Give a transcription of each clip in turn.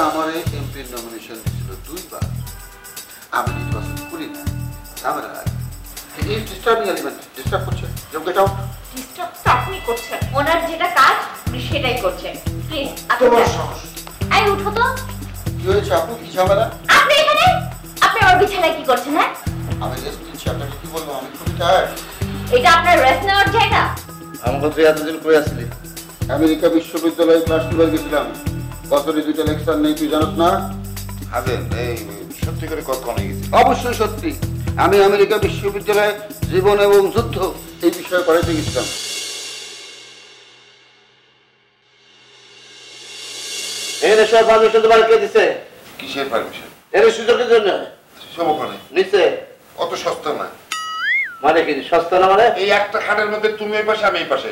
আমার এমপির নমিনেশন দিয়েছিল 2 বার। আমি নির্বাচন করি না, ঝামেলা লাগে। এই ডিস্টার্বিং এলিমেন্ট ডিস্টার্ব করছে। Get out. ডিস্টার্ব তো আপনি করছেন, ওনার যেটা কাজ আপনি সেটাই করছেন। প্লিজ আপনি আই উঠো তো। কি হয়েছে আপু, কি ঝামেলা? আপনি এখানে, আপনি আমার বিছানায় কি করছেন? হ্যাঁ, আমি রেস্ট নিচ্ছি। আপনাকে কি বলবো, আমি খুবই টায়ার্ড। এটা আপনার রেস্ট নেওয়ার জায়গা? আমাকে তুই এতদিন করে আসলি। আমেরিকা বিশ্ববিদ্যালয়ে ক্লাস টিউবে গেছিলাম। বছরে 2টা লেকচার নেই, তুই জানিস না? হাজেন এই সত্যি করে কতক্ষণ গেছি? অবশ্যই সত্যি। আমি আমেরিকা বিশ্ববিদ্যালয়ে জীবন এবং যুদ্ধ এই বিষয়ে পড়াইতে গেছিলাম। সব পারমিশন তোমার কে দিছে? কিসের পারমিশন? এর সুযোগের জন্য সব ওখানে নিচে। অত সস্তা না। মানে কি সস্তা না? মানে এই একটা খাটের মধ্যে তুমি এই পাশে আমি এই পাশে।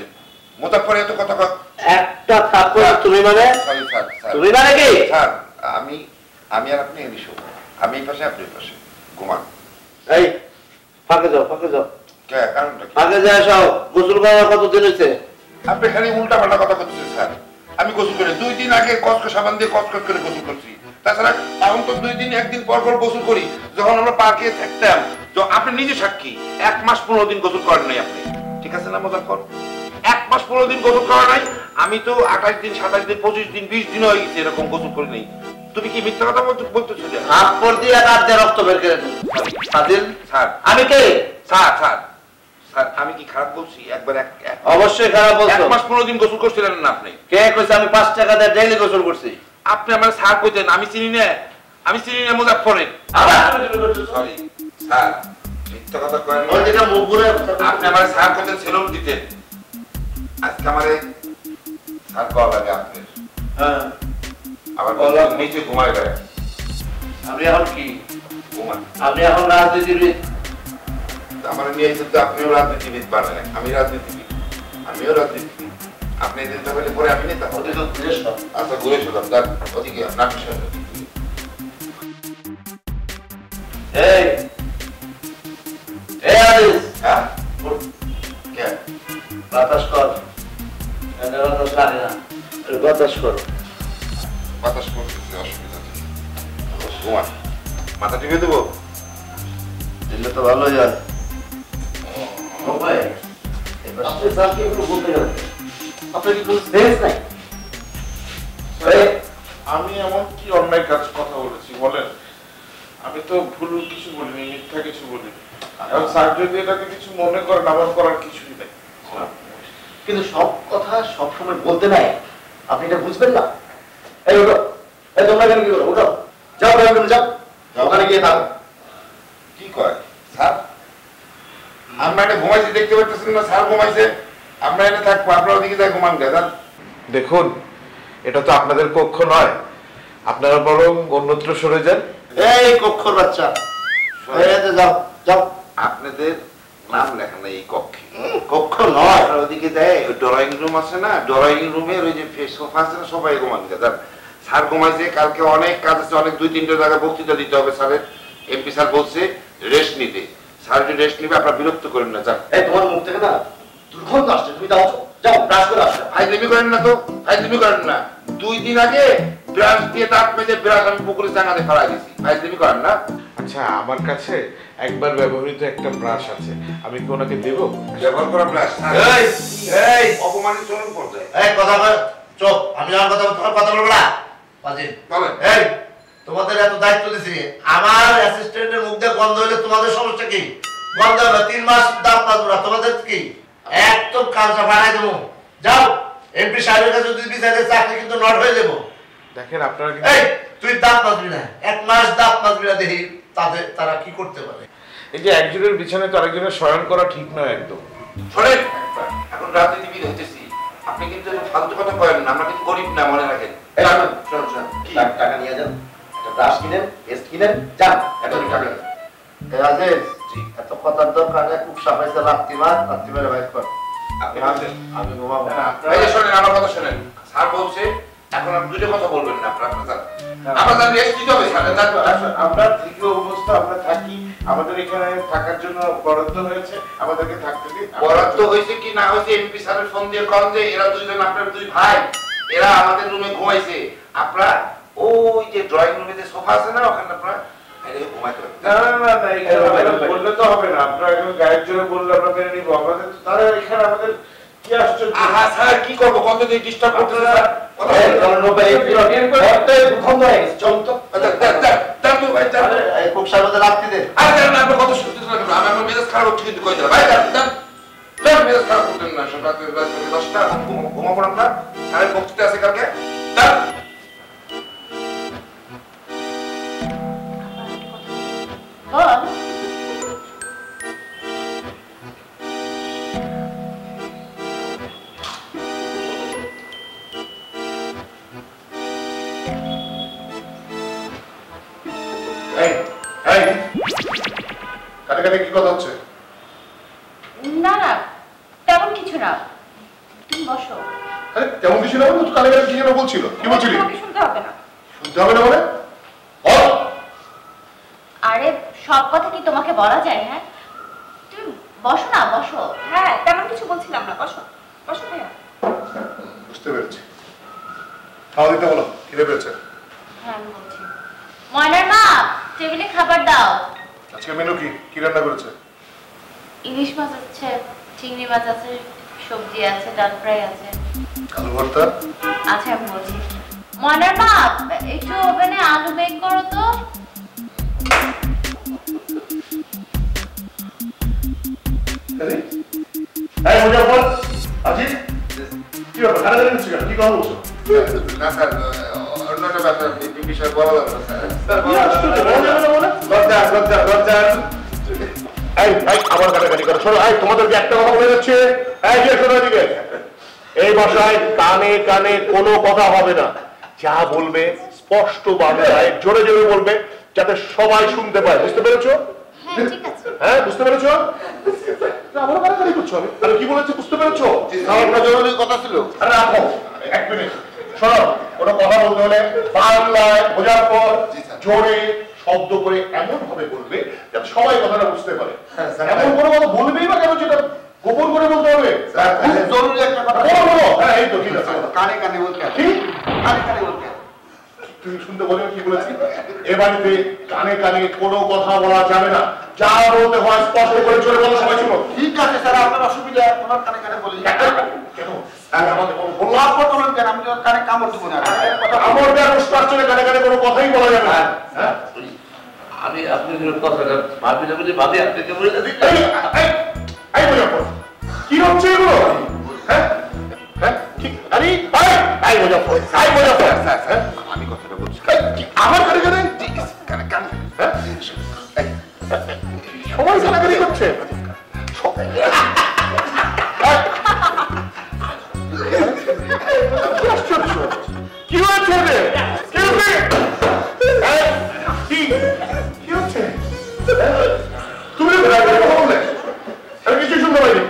মোতাফর এত কথা কর। একটা থাকো তুমি মানে? সরি স্যার, তুমি মানে কি? স্যার আমি আর আপনি এনে শো। আমি এই পাশে আপনি এই পাশে। ঘুমান। এই ফাঁকে যাও, ফাঁকে যাও। কে কারণটা কি? ফাঁকে যায় সব। গোসল করার কতদিন হয়েছে? আপনি খালি উল্টা পাল্টা কথা বলছেন স্যার। আমি গোসল করে 2 দিন আগে কসকস সাবান দিয়ে কসকস করে গোসল করছি। তাছাড়া এখন তো 2 দিন 1 দিন পর পর গোসল করি। যখন আমরা পার্কে থাকতাম, তো আপনি নিজে সাক্ষী, 1 মাস 15 দিন গোসল করেন নাই আপনি। ঠিক আছে না মোজাফফর? 1 মাস 15 দিন গোসল করা নাই। আমি তো 28 দিন 27 দিন 25 দিন 20 দিন হয়ে গেছে এরকম গোসল করি নাই। তুমি কি মিথ্যা কথা বলতেছো? হাত পর দিয়ে কাট দিয়ে রক্ত বের করে দেন। ফাজিল স্যার আমি কে? স্যার স্যার স্যার আমি কি খারাপ বলছি? একবার অবশ্যই খারাপ বলছো। 1 মাস 15 দিন গোসল করছিলেন না আপনি? কে কইছে আমি 5 টাকা দিয়ে ডেইলি গোসল করছি? আপনি আমার স্যার কইতেন, আমি চিনি না। আমি চিনি না মোজাফফরের। সরি স্যার, মিথ্যা কথা করেন না। ওই দিকে মুখ ঘুরে আপনি আমার স্যার কইতেন, সেলুন দিতেন। আজকে আমারে স্যার কল লাগে আপনার। হ্যাঁ, আবার বললাম নিচে ঘুমায় বেড়ায়। আমি এখন কি? ঘুমান। আমি এখন রাজনীতিবিদ। আমার নিয়ে এসে তো আপনিও রাজনীতিবিদ বানালেন। আমি রাজনীতিবিদ, আমিও রাজনীতিবিদ। আপনি এই দিনটা হলে পরে আমি নেতা হবো। আচ্ছা ঘুরে শুনলাম তার ওদিকে নাকি সামনে। এই এই আলিস, হ্যাঁ কে? বাতাস কর। এনে বাতাস লাগে না, বাতাস কর। বাতাস করতেছে, অসুবিধা নেই। ঘুমান। মাথা টিপে দেবো? দিলে তো ভালোই হয়। আমি এমন কি অন্যায় কাজ কথা বলেছি বলেন? আমি তো ভুল কিছু বলিনি, মিথ্যা কিছু বলিনি। এবং স্যার যদি এটাকে কিছু মনে করেন, আমার করার কিছুই নেই। কিন্তু সব কথা সব সময় বলতে নাই, আপনি এটা বুঝবেন না। এই ওঠো, এই তোমরা কেন কি করো? ওঠো, যাও যাও, ওখানে গিয়ে থাকো। কি কয় স্যার? আমরা এটা ঘুমাইছি দেখতে পাচ্ছেন না? স্যার ঘুমাইছে, আমরা এনে থাকবো, আপনারা ওদিকে যাই ঘুমান গে। দেখুন, এটা তো আপনাদের কক্ষ নয়, আপনারা বরং অন্যত্র সরে যান। এই কক্ষর বাচ্চা, যাও যাও। আপনাদের নাম লেখা নাই এই কক্ষে। কক্ষ নয়, ওদিকে দেয় ড্রয়িং রুম আছে না, ড্রয়িং রুমের ওই যে সোফা আছে না, সবাই ঘুমান গে। স্যার ঘুমাইছে, কালকে অনেক কাজ আছে, অনেক 2-3টে জায়গায় বক্তৃতা দিতে হবে স্যারের। এমপি স্যার বলছে রেস্ট নিতে। স্যার যদি রেস্ট নিবে আপনারা বিরক্ত করেন না। যান। এই তোমার মুখ থেকে না দুর্গন্ধ আসছে, তুমি যাও যাও, ব্রাশ করে আসো। ফাইজলামি করেন না তো, ফাইজলামি করেন না। 2 দিন আগে ব্রাশ দিয়ে দাঁত মেজে ব্রাশ আমি পুকুরে চাঙাতে ফেলা দিয়েছি। ফাইজলামি করেন না। আচ্ছা, আমার কাছে একবার ব্যবহৃত একটা ব্রাশ আছে, আমি কি ওনাকে দেবো? ব্যবহার করা ব্রাশ। এই এই অপমানিত চলুন পর্যায়ে। এই কথা বল, চুপ। আমি আর কথা তোমার কথা বলবো না। ফাজিল বলেন। এই তোমাদের এত দায়িত্ব দিছি, আমার অ্যাসিস্ট্যান্টের মুখ দিয়ে গন্ধ হইলে তোমাদের সমস্যা কি? গন্ধ হবে 3 মাস দাঁত মাজবো না, তোমাদের কি? একদম কাজটা বাড়াই দেবো। যাও, এমপি সাহেবের কাছে যদি বিচারে চাকরি কিন্তু নট হয়ে যাবো। দেখেন আপনারা এই তুই দাঁত মাজবি না, 1 মাস দাঁত মাজবি না, দেখি তারা কি করতে পারে। এই যে একজনের বিছানায় তো আরেকজনের শয়ন করা ঠিক নয় একদম। শোনেন, এখন রাজনীতিবিদ হইতেছি, আপনি কিন্তু ফালতু কথা করেন না। আমরা কিন্তু গরিব না, মনে রাখেন। শোন, টাকা নিয়ে যান, একটা ব্রাশ কিনেন, পেস্ট কিনেন, যান। এত টাকা এত কথার দরকার নেই। খুব সাফাইছে রাত্রি মেরে বাইর কর। আমি ঘুমাবো। শোনেন, আমার কথা শোনেন। স্যার বলছে এখন আপনি 2টা কথা বলবেন না। আপনার রেস্ট দিতে হবে স্যার। আমরা তৃতীয় অবস্থা, আমরা থাকি, আমাদের এখানে থাকার জন্য বরাদ্দ হয়েছে, আমাদেরকে থাকতে দিন। বরাদ্দ হয়েছে কি না হয়েছে এমপি স্যারের ফোন দিয়ে কন যে এরা 2জন আপনার 2 ভাই, এরা আমাদের রুমে ঘুমাইছে। আপনারা ওই যে ড্রয়িং রুমে যে সোফা আছে না ওখানে আপনারা ঘুমাইতে পারেন। না না না না এখানে বললে তো হবে না, আপনারা এখন গায়ের জোরে বললে আমরা মেনে নিবো। আমাদের তারা এখানে আমাদের কি আশ্চর্য। আহা স্যার কি করবো, কত দিয়ে ডিস্টার্ব করতে স্যার। খুব সামনে রাখতে দে। আপনার কত শুনতে আমি আমার মেজাজ খারাপ হচ্ছে কিন্তু কই দিলাম ভাই মেজাজ খারাপ করতেন না। সব রাতে 10টা ঘুমাবো আমরা, স্যারের বক্তৃতা আছে কালকে। বল। কানে কি কথা হচ্ছে? না না তেমন কিছু না, তুমি বসো। আরে তেমন কিছু না, তো কানে কি যেন বলছিল, কি বলছিলি? তোমাকে শুনতে হবে না। শুনতে হবে না মানে? বল। আরে সব কথা কি তোমাকে বলা যায়? হ্যাঁ তুমি বসো না, বসো। হ্যাঁ তেমন কিছু বলছিলাম না, বসো বসো। ভাইয়া বুঝতে পেরেছি, খাওয়া দিতে বলো, খিদে পেয়েছে। হ্যাঁ আমি বলছি। ময়নার মা টেবিলে খাবার দাও। আজকে মেনু কি কি রান্না করেছে? ইলিশ মাছ আছে, চিংড়ি মাছ আছে, সবজি আছে, ডাল ফ্রাই আছে, আলু ভর্তা আচ্ছা আমি বলছি। ময়নার মা একটু ওভেনে আলু বেক করো তো। আরে এই মুজাফর আজি কি ব্যাপার, খারাপ লাগছে কেন, কি কথা বলছো? না স্যার অন্য একটা ব্যাপার বিষয় বলা যাবে না স্যার। লজ্জা এই আবার কাটাকাটি করো। শোনো তোমাদেরকে একটা কথা বলে যাচ্ছে, শোনো এদিকে, এই বাসায় কানে কানে কোনো কথা হবে না। যা বলবে স্পষ্ট বাংলায় জোরে জোরে বলবে, যাতে সবাই শুনতে পায়। বুঝতে পেরেছো? হ্যাঁ ঠিক আছে। হ্যাঁ বুঝতে পেরেছো? আবার কাটাকাটি করছো? আমি কি বলেছি বুঝতে পেরেছো? আমার জরুরি কথা ছিল। আরে রাখো এক মিনিট। শোনো, কোনো কথা বলতে হলে বাংলায় বোঝার পর জোরে শব্দ করে এমন ভাবে বলবে যাতে সবাই কথাটা বুঝতে পারে। এমন কোনো কথা বলবেই বা কেন, যেটা গোপন করে বলতে হবে। জরুরি একটা কথা বলো। হ্যাঁ এই তো ঠিক আছে। কানে কানে বলতে ঠিক, কানে কানে বলতে তুমি শুনতে বলো কি বলেছি? এ বাড়িতে কানে কানে কোনো কথা বলা যাবে না, যা বলতে হয় স্পষ্ট করে জোরে বলো, সবাই শুনো। ঠিক আছে স্যার, আপনার অসুবিধা তোমার কানে কানে বলি। কেন আমাদের বললাম কথা বলেন কেন? আমি তো কানে কামড় দিব না। কামড় দেওয়ার প্রশ্ন কানে কানে কোনো কথাই বলা যাবে না। হ্যাঁ আমি আপনাদের কথাটা ভাবি না বলে ভাবি আপনাকে বলে দিই। এই মুজাফর কি হচ্ছে এগুলো? হ্যাঁ হ্যাঁ ঠিক। আরে এই মুজাফর, এই মুজাফর স্যার আমি কথাটা বলছি। আমার কানে কানে কানে কানে হ্যাঁ সবাই কানাকানি করছে। কি হয়েছে? কি হচ্ছে? তুমি কথা বললে আমি কিছু শুনতে পাইনি।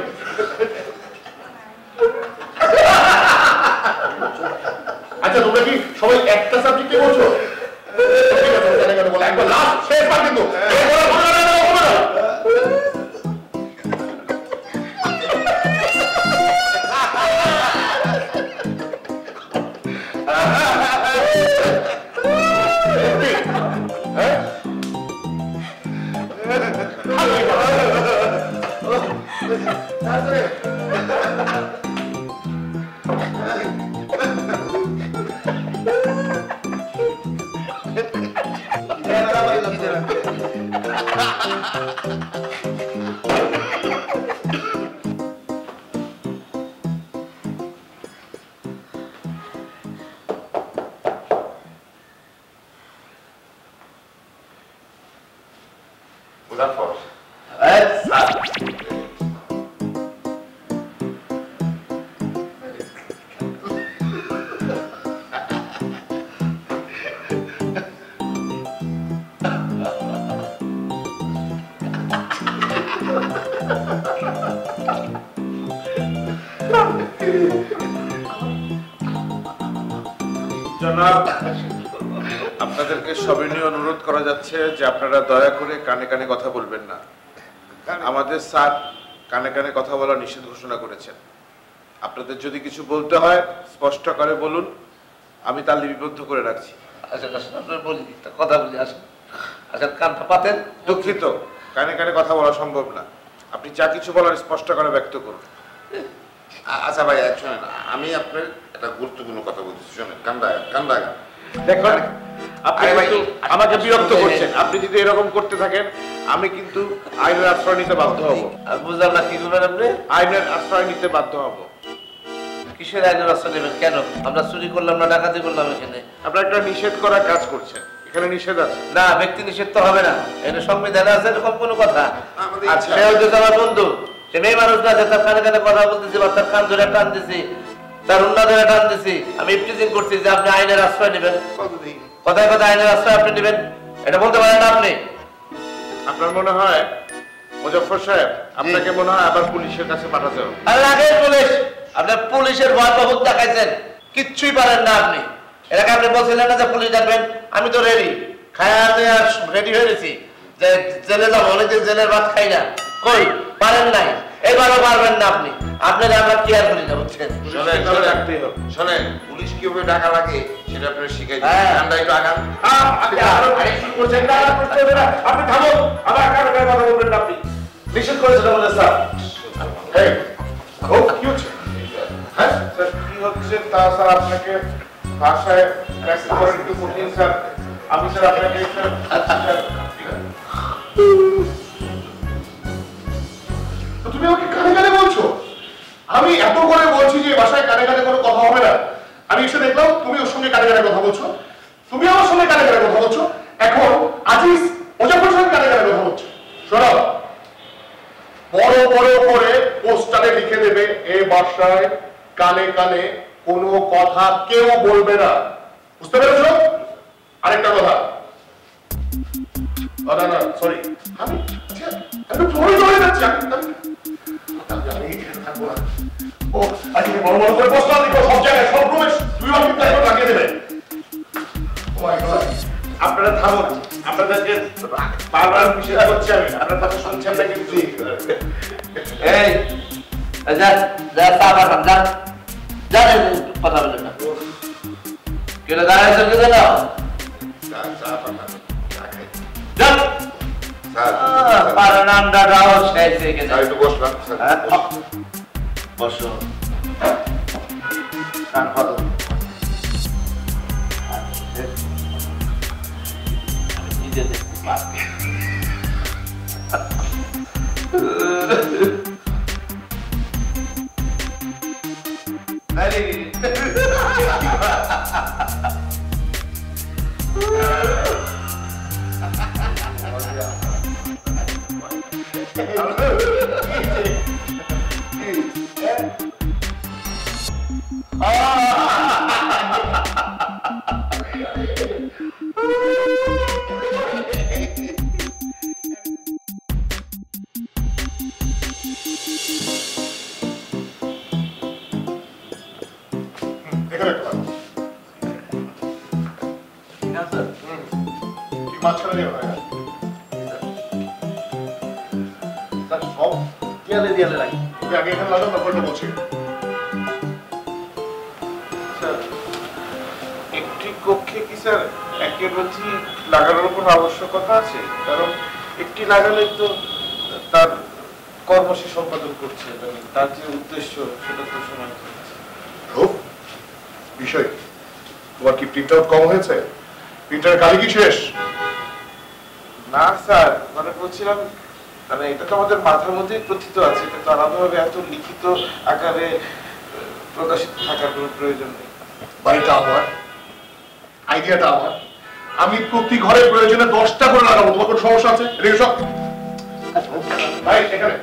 আচ্ছা তোমরা কি সবাই একটা সাবজেক্টে বলছো? একবার লাস্ট শেষবার কিন্তু জনাব, আপনাদেরকে সবিনয় অনুরোধ করা যাচ্ছে যে আপনারা দয়া করে কানে কানে কথা বলবেন না। আমাদের স্যার কানে কানে কথা বলা নিষেধ ঘোষণা করেছেন। আপনাদের যদি কিছু বলতে হয় স্পষ্ট করে বলুন, আমি তা লিপিবদ্ধ করে রাখছি। আসেন আসেন আপনার বলি একটা কথা বলি আসেন আসেন কানটা পাতেন। দুঃখিত, কানে কানে কথা বলা সম্ভব না। আপনি যা কিছু বলার স্পষ্ট করে ব্যক্ত করুন। আচ্ছা ভাই শোনেন, আমি আপনার একটা গুরুত্বপূর্ণ কথা বলতেছি, শোনেন কান্দা দেখুন আপনি আরে ভাই, কিন্তু আমাকে বিরক্ত করছেন। আপনি যদি এরকম করতে থাকেন আমি কিন্তু আইনের আশ্রয় নিতে বাধ্য হব। আর বুঝলাম না কি করবেন আপনি? আইনের আশ্রয় নিতে বাধ্য হব। কিসের আইনের রাস্তা নেবেন? কেন আমরা চুরি করলাম না ডাকাতি করলাম এখানে? আপনারা একটা নিষেধ করা কাজ করছেন, এখানে নিষেধ আছে। না ব্যক্তি নিষেধ তো হবে না, এটা সংবিধানে আছে এরকম কোনো কথা। আমাদের আর ইচ্ছা। সে হচ্ছে আমার বন্ধু, সে মেয়ে মানুষ না আছে, তার কানে কানে কথা বলতেছি বা তার কান ধরে টান দিছি, তার উন্না ধরে টান দিছি, আমি ইফটিজিং করছি যে আপনি আইনের আশ্রয় নেবেন। কতদিন কথায় কথায় আইনের আশ্রয় আপনি নেবেন, এটা বলতে পারেন না আপনি? আপনার মনে হয় মুজফফর সাহেব আপনাকে মনে হয় আবার পুলিশের কাছে পাঠাতে হবে। আর লাগে পুলিশ, আপনার পুলিশের ভয় বহুত দেখাইছেন, কিচ্ছুই পারেন না আপনি। এটাকে আপনি বলছিলেন না যে পুলিশ ডাকবেন, আমি তো রেডি, খায়া রেডি হয়ে গেছি যে জেলে যাবো, অনেকদিন জেলের ভাত খাই না। কই পারেন নাই, এবারও পারবেন না আপনি। আপনারা আমরা কেয়ার করি না বুঝছেন। শোনেন পুলিশ কিভাবে ডাকা লাগে সেটা আপনার শিখাই হ্যাঁ। ঠান্ডা একটু আগান। আপনি থামুন, আবার কানে কানে কথা বলবেন না। আপনি নিষেধ করেছেন আমাদের স্যার। কি হচ্ছে? হ্যাঁ স্যার কি হচ্ছে তা স্যার আপনাকে ভাষায় ব্যক্ত করার একটু কঠিন স্যার। আমি স্যার আপনাকে তুমি আমাকে কানে কানে বলছো? আমি এত করে বলছি যে বাসায় কানে কানে কোনো কথা হবে না, আমি এসে দেখলাম তুমি ওর সঙ্গে কানে কানে কথা বলছো, তুমি আমার সঙ্গে কানে কানে কথা বলছো, এখন আজিজ মুজফফর সঙ্গে কানে কানে কথা বলছো। শোনো, বড় বড় করে পোস্টারে লিখে দেবে এই বাসায় কানে কানে কোনো কথা কেউ বলবে না, বুঝতে পেরেছো? আরেকটা কথা, না না সরি, আমি একটু ফ্লোরে চলে যাচ্ছি, আমি এখানে থাকবো না। ও আজকে বড় বড় করে পোস্টার দিবো সব জায়গায়, সব রুমে তুই আমাকে লাগিয়ে দেবে। ও মাই গড, আপনারা থামুন, আপনাদেরকে বারবার নিষেধ করছি আমি, আপনারা কথা শুনছেন না কিন্তু। এই যা যা চা পাঠান, যা যা কথা বলেন না কেন দাঁড়ায় চলতে দেন না যান। পারেন আন্ডাটাও শেষ হয়ে গেছে। একটু বসলাম বসো, কান পাতো। নিজে দেখতে পারবে। এখানে একটা মাঝখানে নেওয়া হয় সব দেয়ালে দেয়ালে রাখি। তুমি আগে এখানে লাগাও, তারপর বলছি। স্যার একটি কক্ষে কি স্যার একেবারে লাগানোর কোনো আবশ্যকতা আছে? কারণ একটি লাগালে তো তার কর্মসূচি সম্পাদন করছে, তার যে উদ্দেশ্য সেটা তো সমান বিষয় তোমার কি প্রিন্ট আউট কম হয়েছে? প্রিন্টারের কালি কি শেষ? না স্যার, মানে বলছিলাম মানে এটা তো আমাদের মাথার মধ্যেই প্রথিত আছে, এটা তো আলাদাভাবে এত লিখিত আকারে প্রকাশিত থাকার কোনো প্রয়োজন নেই। বাড়িটা আমার, আইডিয়াটা আমার, আমি প্রতি ঘরের প্রয়োজনে 10টা করে লাগাবো। তোমার কোনো সমস্যা আছে? এদিকে সব ভাই এখানে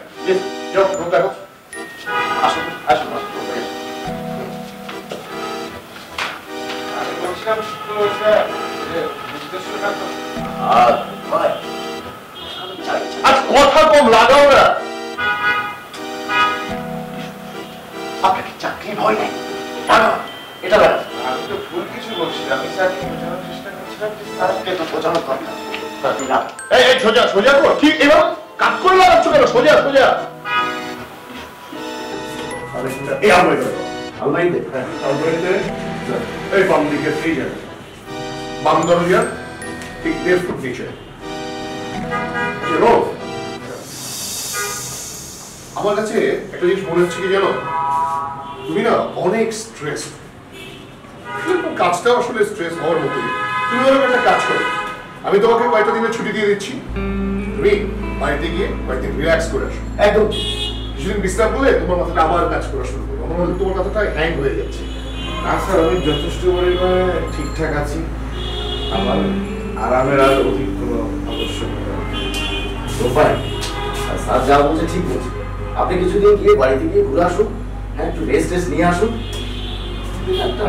যাও, রুম দেখো। আসুন আসুন আমি বলছিলাম তো স্যার যে উদ্দেশ্যটা তো আজ কথা কম লাগাও না। আপনার কি চাকরি ভয় নেই? এটা না, আমি তো ভুল কিছু বলছি, আমি স্যারকে বোঝানোর চেষ্টা করছিলাম যে স্যারকে তো বোঝানোর দরকার। এই এই সোজা সোজা করো, ঠিক এবার কাজ করে লাগাচ্ছ কেন? সোজা সোজা। এই আলমারি আলমারিতে এই বাম দিকে ফ্রিজ আছে। বাম দরজা ঠিক 1.5 ফুট নিচে। রোজ, আমার কাছে একটা জিনিস মনে হচ্ছে কি জানো, তুমি না অনেক স্ট্রেস। কাজটাও আসলে স্ট্রেস হওয়ার মতোই। তুমি ওরকম একটা কাজ করো, আমি তোমাকে কয়েকটা দিনের ছুটি দিয়ে দিচ্ছি, তুমি বাড়িতে গিয়ে কয়েকদিন রিল্যাক্স করে আসো। একদম কিছুদিন বিশ্রাম করলে তোমার মাথাটা আবার কাজ করা শুরু করবে। আমার মনে হয় তোমার কথাটা হ্যাং হয়ে যাচ্ছে। না স্যার, আমি যথেষ্ট পরিমাণে ঠিকঠাক আছি। আমার আরামের আর অধিক কোনো আবশ্যকতা নেই। রূপাই, স্যার যা বলছে ঠিক বলছে। আপনি কিছুদিন গিয়ে বাড়িতে গিয়ে ঘুরে আসুন, হ্যাঁ, একটু রেস্ট নিয়ে আসুন। একটা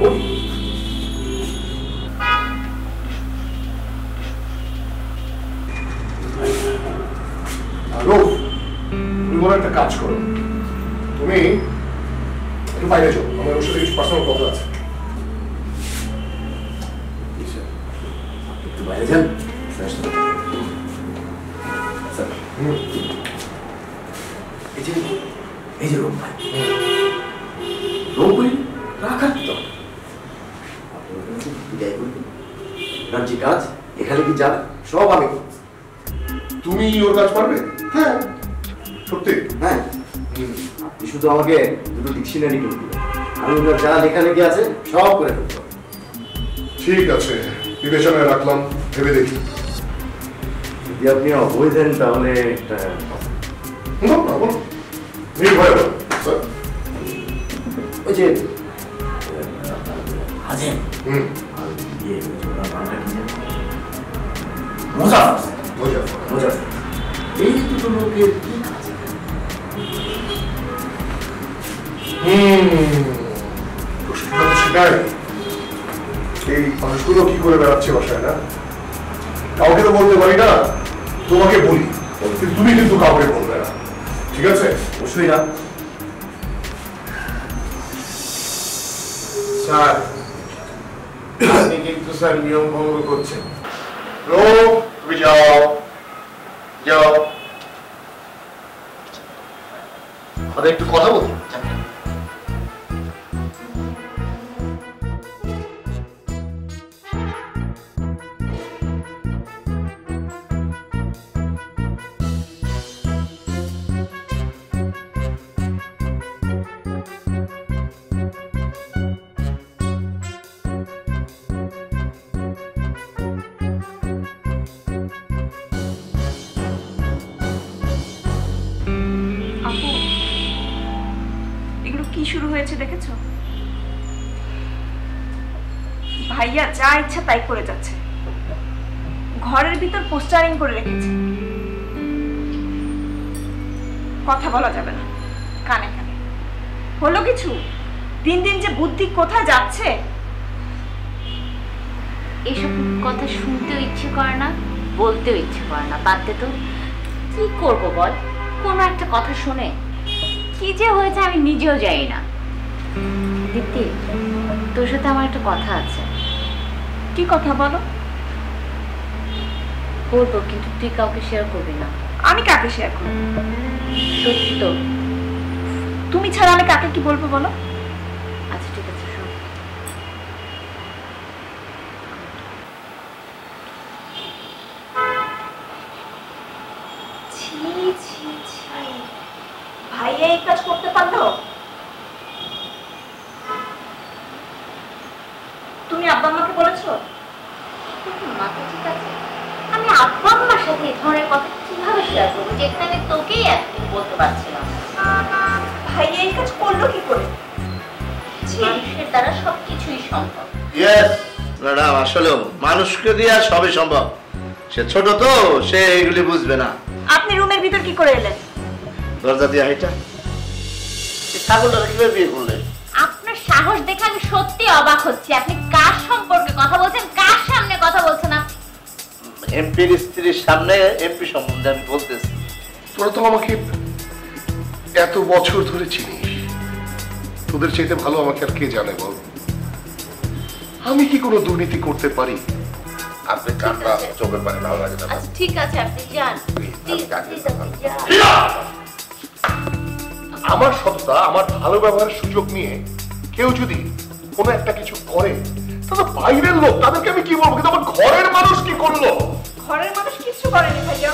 বলি, তুমি বলো একটা কাজ করো, তুমি একটু বাইরে যাও, আমার ওর সাথে কিছু পার্সোনাল কথা আছে। একটু বাইরে যান। এই যে রূপাই, রূপাই রাখার তো বিদায় করবেন। আপনার যে কাজ এখানে কি যাবে সব আমি করছি। তুমি ওর কাজ পারবে? হ্যাঁ, সত্যি? হ্যাঁ, আপনি শুধু আমাকে দুটো ডিকশনারি কিনে দিবেন, আমি ওনার যা লেখালেখি আছে সব করে ফেলবো। ঠিক আছে, বিবেচনায় রাখলাম, ভেবে দেখি। যদি আপনি অবৈ দেন তাহলে একটা ওই যে হাজেম আর ওনার নামটা কি জানেন? মুজাফফর। এই দুটো লোকের কি কাজ? সেটাই, এই মানুষগুলো কি করে বেড়াচ্ছে বাসায় না? কাউকে তো বলতে পারি না, তোমাকে বলি, তুমি কিন্তু কাউকে বলবে না, ঠিক আছে? অবশ্যই না। স্যার, আপনি কিন্তু স্যার নিয়ম ভঙ্গ করছেন। তুমি যাও যাও, আমাদের একটু কথা বলবো। আপু, এগুলো কি শুরু হয়েছে দেখেছো? ভাইয়া যা ইচ্ছা তাই করে যাচ্ছে, ঘরের ভিতর পোস্টারিং করে রেখেছে। কথা বলা যাবে না, কানে কানে। হলো কিছু? দিন দিন যে বুদ্ধি কোথায় যাচ্ছে। এসব কথা শুনতেও ইচ্ছে করে না, বলতেও ইচ্ছে করে না। বাদ দে তো, কি করব বল? কোনো একটা কথা শুনে কি যে হয়েছে আমি নিজেও জানি না। দীপ্তি, তোর সাথে আমার একটা কথা আছে। কি কথা বলো? বলবো, কিন্তু তুই কাউকে শেয়ার করবি না। আমি কাকে শেয়ার করব? সত্যি তো? তুমি ছাড়া আমি কাকে কি বলবো বলো? আচ্ছা ঠিক আছে, শোন। ভাইয়া এই কাজ করতে পারলো? তুমি আব্বা আম্মাকে বলেছো? মাথা ঠিক আছে? আমি আব্বা আম্মার সাথে এই ধরনের কথা কিভাবে শেয়ার করবো, যেখানে তোকেই একদিন বলতে পারছিলাম। ভাইয়া এই কাজ করলো কি করে? মানুষের দ্বারা সবকিছুই সম্ভব। ইয়েস ম্যাডাম, আসলেও মানুষকে দিয়ে সবই সম্ভব। সে ছোট তো, সে এগুলি বুঝবে না। আপনি রুমের ভিতর কি করে এলেন? দরজা দিয়ে হাইটা ছাগলটা কিভাবে বিয়ে করলেন? আপনার সাহস দেখে আমি সত্যি অবাক হচ্ছি। আপনি কার সম্পর্কে কথা বলছেন, কার সামনে কথা বলছেন? এমপির স্ত্রীর সামনে এমপি সম্বন্ধে আমি বলতেছি। তোরা তো আমাকে এত বছর ধরে চিনিস, তোদের চাইতে ভালো আমাকে আর কে জানে বল? আমি কি কোনো দুর্নীতি করতে পারি? আপনি কানটা চোখের পানি ভালো লাগে না। আচ্ছা ঠিক আছে, আপনি যান। আমার সততা, আমার ভালো ব্যবহারের সুযোগ নিয়ে কেউ যদি কোনো একটা কিছু করে, তারা বাইরের লোক, তাদেরকে আমি কি বলবো, কিন্তু আমার ঘরের মানুষ কি করলো? ঘরের মানুষ কিছু করেনি ভাইয়া।